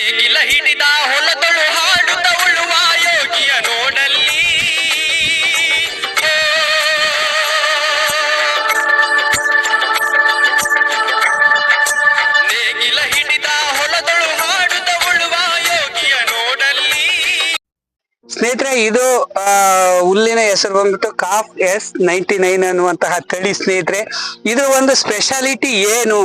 ನೇಗಿಲ ಹಿಡಿದ ಹೊಲದಳು ಹಾಡುತ್ತ ಉಳುವ ಯೋಗಿಯ ನೋಡಲ್ಲಿ ನೇಗಿಲ ಹಿಡಿದ ಹೊಲದಳು ಹಾಡುತ್ತ ಉಳುವ ಯೋಗಿಯ ನೋಡಲ್ಲಿ. ಸ್ನೇಹಿತರೆ, ಇದು ಹುಲ್ಲಿನ ಹೆಸರು ಬಂದ್ಬಿಟ್ಟು ಕಾಫ್ S99 ಅನ್ನುವಂತಹ ತಳಿ. ಸ್ನೇಹಿತರೆ, ಇದು ಒಂದು ಸ್ಪೆಷಾಲಿಟಿ ಏನು,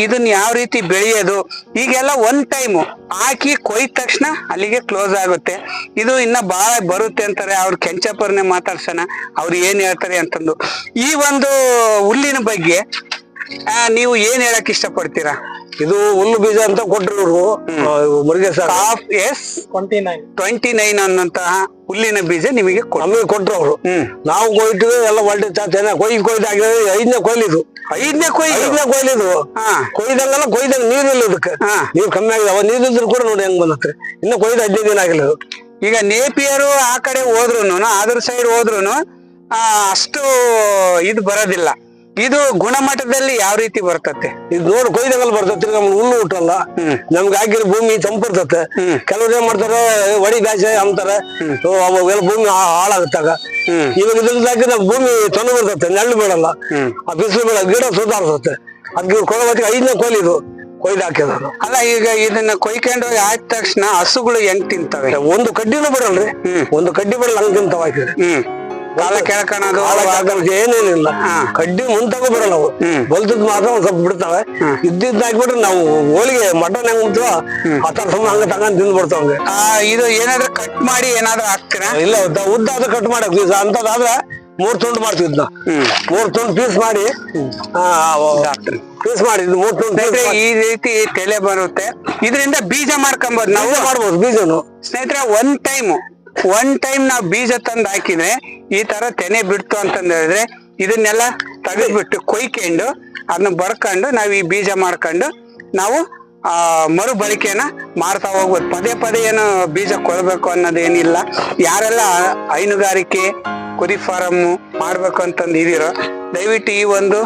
ಇದನ್ನ ಯಾವ ರೀತಿ ಬೆಳೆಯೋದು, ಈಗೆಲ್ಲ ಒಂದ್ ಟೈಮು ಹಾಕಿ ಕೊಯ್ದ ತಕ್ಷಣ ಅಲ್ಲಿಗೆ ಕ್ಲೋಸ್ ಆಗುತ್ತೆ. ಇದು ಇನ್ನ ಬಹಳ ಬರುತ್ತೆ ಅಂತಾರೆ. ಅವ್ರು ಕೆಂಚಪ್ಪರ್ನೆ ಮಾತಾಡ್ಸೋಣ, ಅವ್ರು ಏನ್ ಹೇಳ್ತಾರೆ ಅಂತಂದು. ಈ ಒಂದು ಹುಲ್ಲಿನ ಬಗ್ಗೆ ನೀವು ಏನ್ ಹೇಳಕ್ ಇಷ್ಟಪಡ್ತೀರಾ? ಇದು ಹುಲ್ಲು ಬೀಜ ಅಂತ ಕೊಟ್ರು ಮುರುಗೇಶ ಕಾಫ್ S29 ಅನ್ನಂತಹ ಹುಲ್ಲಿನ ಬೀಜ ನಿಮಗೆ ನಮಗೆ ಕೊಟ್ರು ಅವರು. ನಾವು ಕೊಯ್ತೀವಿ ಎಲ್ಲ ಒಳ್ಳೆ ಕೊಯ್ದಾಗಿದೆ. ಐದನೇ ಕೊಯ್ಲಿದು ಕೊಯ್ದಂಗಲ್ಲ, ಕೊಯ್ದಾಗ ನೀರಿಲ್ಲ, ಇದಕ್ಕೆ ನೀರು ಕಮ್ಮಿ ಆಗಿದೆ. ಅವ ನೀರಿದ್ರು ಕೂಡ ನೋಡಿ ಹೆಂಗ್ ಬಂದತ್ರಿ. ಇನ್ನು ಕೊಯ್ದು 15 ದಿನ ಆಗಿಲ್ಲ. ಈಗ ನೇಪಿಯರು ಆ ಕಡೆ ಹೋದ್ರುನು, ಅದ್ರ ಸೈಡ್ ಹೋದ್ರುನು ಅಷ್ಟು ಇದು ಬರೋದಿಲ್ಲ. ಇದು ಗುಣಮಟ್ಟದಲ್ಲಿ ಯಾವ ರೀತಿ ಬರ್ತತೆ? ಇದು ನೋಡಿ ಕೊಯ್ದಂಗಲ್ಲ ಬರ್ತೈತಿ. ನಮ್ಗೆ ಹುಲ್ಲು ಹುಟ್ಟಲ್ಲ, ನಮ್ಗೆ ಹಾಕಿರೋ ಭೂಮಿ ತಂಪಿರ್ತತೆ. ಕೆಲವ್ರು ಏನ್ ಮಾಡ್ತಾರ, ಒಡಿ ಬ್ಯಾಸೆ ಅಂತಾರ, ಅವೆಲ್ಲ ಭೂಮಿ ಹಾಳಾಗುತ್ತಾಗ. ಇವಾಗ ಇದ್ರದ್ದು ಹಾಕಿದ್ರೆ ಭೂಮಿ ತೊಂದು ಬರ್ತತೆ, ನೆಳ್ಳು ಬೀಳಲ್ಲ, ಆ ಬಿಸಿಲು ಬೀಳಲ್ಲ, ಗಿಡ ಸುಧಾರಿಸುತ್ತೆ. ಅದ್ಗೆ ಕೊಡೋದಕ್ಕೆ 5ನೇ ಕೊಯ್ಲಿದು ಕೊಯ್ದು ಹಾಕಿದ್ರು. ಅಲ್ಲ, ಈಗ ಇದನ್ನ ಕೊಯ್ಕೊಂಡು ಆದ ತಕ್ಷಣ ಹಸುಗಳು ಹೆಂಗ್ ತಿಂತವೆ? ಒಂದು ಕಡ್ಡಿನೂ ಬಿಡಲ್ರಿ, ಒಂದು ಕಡ್ಡಿ ಬಿಡಲ್ಲ, ಹಂಗ್ ತಿಂತಾವ ಹಾಕಿದ್ರೆ. ಕಾಲ ಕೆಳಕಣದು ಏನೇನಿಲ್ಲ, ಕಡ್ಡಿ ಮುಂತಾಗೂ ಬರಲ್ಲ ಅವು. ಬಲ್ತದ್ ಮಾತ್ರ ಒಂದ್ ಸ್ವಲ್ಪ ಬಿಡ್ತಾವೆ. ಇದ್ದಿದ್ ಹಾಕ್ಬಿಟ್ರೆ ನಾವು ಹೋಳಿಗೆ ಮಟನ್ ಹೆಂಗ್ ಮುಟ್ವ ಆತರ ಸುಮ್ಮನೆ ಹಂಗ ತಗೊಂಡ್ ತಿಂದ್ ಬಿಡ್ತಾವ. ಇದು ಏನಾದ್ರು ಕಟ್ ಮಾಡಿ ಏನಾದ್ರು ಹಾಕ್ತೀರಾ? ಇಲ್ಲ, ಉದ್ದ ಆದ್ರೆ ಕಟ್ ಮಾಡಕ್ ಅಂತದಾದ್ರೆ 3 ತುಂಡು ಮಾಡ್ತಿದ್ ನಾವು. 3 ತುಂಡು ಪೀಸ್ ಮಾಡಿ ಈ ರೀತಿ ತೆಲೆ ಬರುತ್ತೆ. ಇದರಿಂದ ಬೀಜ ಮಾಡ್ಕೊಂಬೋದು, ನಾವು ಮಾಡ್ಬೋದು ಬೀಜನು. ಸ್ನೇಹಿತರೆ, ಒನ್ ಟೈಮ್ ನಾವು ಬೀಜ ತಂದು ಹಾಕಿದ್ರೆ ಈ ತರ ತೆನೆ ಬಿಡ್ತು ಅಂತಂದ ಹೇಳಿದ್ರೆ ಇದನ್ನೆಲ್ಲ ತೆಗೆದ್ಬಿಟ್ಟು ಕೊಯ್ಕೊಂಡು ಅದನ್ನ ಬರ್ಕೊಂಡು ನಾವು ಈ ಬೀಜ ಮಾಡ್ಕೊಂಡು ನಾವು ಮರು ಬಳಕೆಯನ್ನ ಮಾಡ್ತಾ ಹೋಗ್ಬೋದು. ಪದೇ ಏನು ಬೀಜ ಕೊಡ್ಬೇಕು ಅನ್ನೋದೇನಿಲ್ಲ. ಯಾರೆಲ್ಲ ಹೈನುಗಾರಿಕೆ ಕುರಿ ಫಾರಂ ಮಾಡ್ಬೇಕು ಅಂತಂದು ಇದೀರೋ ದಯವಿಟ್ಟು ಈ ಒಂದು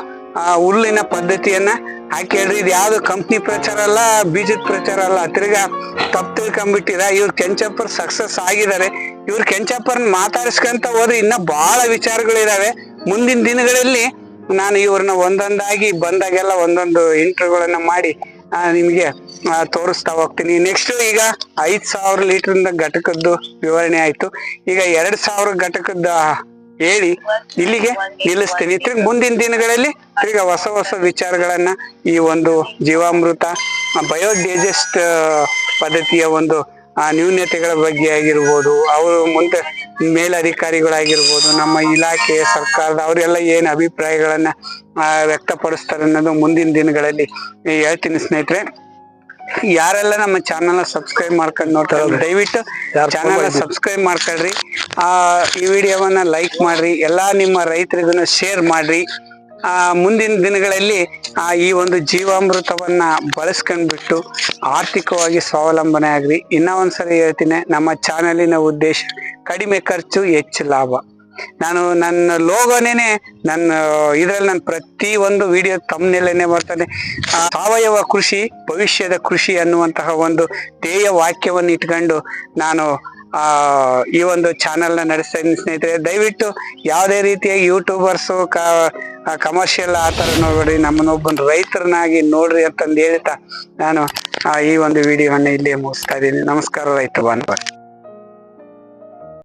ಹುಲ್ಲಿನ ಪದ್ಧತಿಯನ್ನ ಹಾಕಿ ಹೇಳ್ರಿ. ಇದು ಯಾವ್ದು ಕಂಪ್ನಿ ಪ್ರಚಾರ ಅಲ್ಲ, ಬೀಜದ ಪ್ರಚಾರ ಅಲ್ಲ. ತಿರ್ಗಾ ತಪ್ಪು ತಿಳ್ಕೊಂಡ್ಬಿಟ್ಟಿರ. ಇವ್ರು ಕೆಂಚಪ್ಪರ್ ಸಕ್ಸಸ್ ಆಗಿದ್ದಾರೆ. ಇವ್ರು ಕೆಂಚಪ್ಪರ್ನ ಮಾತಾಡಿಸ್ಕೊಂತ ಹೋದ್ರೆ ಇನ್ನ ಬಹಳ ವಿಚಾರಗಳಿದಾವೆ. ಮುಂದಿನ ದಿನಗಳಲ್ಲಿ ನಾನು ಇವ್ರನ್ನ ಒಂದೊಂದಾಗಿ ಬಂದಾಗೆಲ್ಲ ಒಂದೊಂದು ಇಂಟರ್ವ್ಯೂಗಳನ್ನ ಮಾಡಿ ನಿಮ್ಗೆ ತೋರಿಸ್ತಾ ಹೋಗ್ತೀನಿ. ನೆಕ್ಸ್ಟ್ ಈಗ 5,000 ಲೀಟರ್ ಘಟಕದ್ದು ವಿವರಣೆ ಆಯ್ತು. ಈಗ 2,000 ಘಟಕದ ಹೇಳಿ ಇಲ್ಲಿಗೆ ನಿಲ್ಲಿಸ್ತೀನಿ. ತಿರ್ಗಿ ಮುಂದಿನ ದಿನಗಳಲ್ಲಿ ತಿರ್ಗ ಹೊಸ ವಿಚಾರಗಳನ್ನ ಈ ಒಂದು ಜೀವಾಮೃತ ಬಯೋಡೈಜೆಸ್ಟ್ ಪದ್ಧತಿಯ ಒಂದು ನ್ಯೂನ್ಯತೆಗಳ ಬಗ್ಗೆ ಆಗಿರ್ಬೋದು, ಅವರು ಮುಂದೆ ಮೇಲಧಿಕಾರಿಗಳಾಗಿರ್ಬೋದು, ನಮ್ಮ ಇಲಾಖೆ ಸರ್ಕಾರದ ಅವರೆಲ್ಲ ಏನು ಅಭಿಪ್ರಾಯಗಳನ್ನ ವ್ಯಕ್ತಪಡಿಸ್ತಾರೆ ಅನ್ನೋದು ಮುಂದಿನ ದಿನಗಳಲ್ಲಿ ಹೇಳ್ತೀನಿ. ಸ್ನೇಹಿತರೆ, ಯಾರೆಲ್ಲ ನಮ್ಮ ಚಾನಲ್ ಸಬ್ಸ್ಕ್ರೈಬ್ ಮಾಡ್ಕೊಂಡು ನೋಡ್ತಾರೆ ದಯವಿಟ್ಟು ಚಾನಲ್ ಸಬ್ಸ್ಕ್ರೈಬ್ ಮಾಡ್ಕೊಳ್ರಿ. ಈ ವಿಡಿಯೋವನ್ನ ಲೈಕ್ ಮಾಡ್ರಿ, ಎಲ್ಲಾ ನಿಮ್ಮ ರೈತರಿಗೂ ಶೇರ್ ಮಾಡ್ರಿ. ಮುಂದಿನ ದಿನಗಳಲ್ಲಿ ಈ ಒಂದು ಜೀವಾಮೃತವನ್ನ ಬಳಸ್ಕೊಂಡ್ಬಿಟ್ಟು ಆರ್ಥಿಕವಾಗಿ ಸ್ವಾವಲಂಬನೆ ಆಗ್ರಿ. ಇನ್ನ ಒಂದ್ಸರಿ ಹೇಳ್ತೀನಿ, ನಮ್ಮ ಚಾನಲಿನ ಉದ್ದೇಶ ಕಡಿಮೆ ಖರ್ಚು ಹೆಚ್ಚು ಲಾಭ. ನಾನು ನನ್ನ ಲೋಗೋನೇನೆ ನನ್ನ ಇದ್ರಲ್ಲಿ ನಾನು ಪ್ರತಿ ಒಂದು ವಿಡಿಯೋ ತಮ್ಮನೇಲೇನೆ ಬರ್ತದೆ. ಸಾವಯವ ಕೃಷಿ ಭವಿಷ್ಯದ ಕೃಷಿ ಅನ್ನುವಂತಹ ಒಂದು ಧ್ಯೇಯ ವಾಕ್ಯವನ್ನು ಇಟ್ಕೊಂಡು ನಾನು ಈ ಒಂದು ಚಾನೆಲ್ನ ನಡೆಸ್ತಾ ಇದ್ದೀನಿ. ಸ್ನೇಹಿತರೆ, ದಯವಿಟ್ಟು ಯಾವುದೇ ರೀತಿಯ ಯೂಟ್ಯೂಬರ್ಸು ಕಮರ್ಷಿಯಲ್ ಆ ಥರ ನೋಡ್ಬೇಡಿ, ನಮ್ಮನ್ನೊಬ್ಬನ ರೈತರನ್ನಾಗಿ ನೋಡ್ರಿ ಅಂತಂದು ಹೇಳ್ತಾ ನಾನು ಈ ಒಂದು ವಿಡಿಯೋವನ್ನು ಇಲ್ಲಿಯೇ ಮುಗಿಸ್ತಾ ಇದ್ದೀನಿ. ನಮಸ್ಕಾರ ರೈತ ಬಾಂಧವರೇ.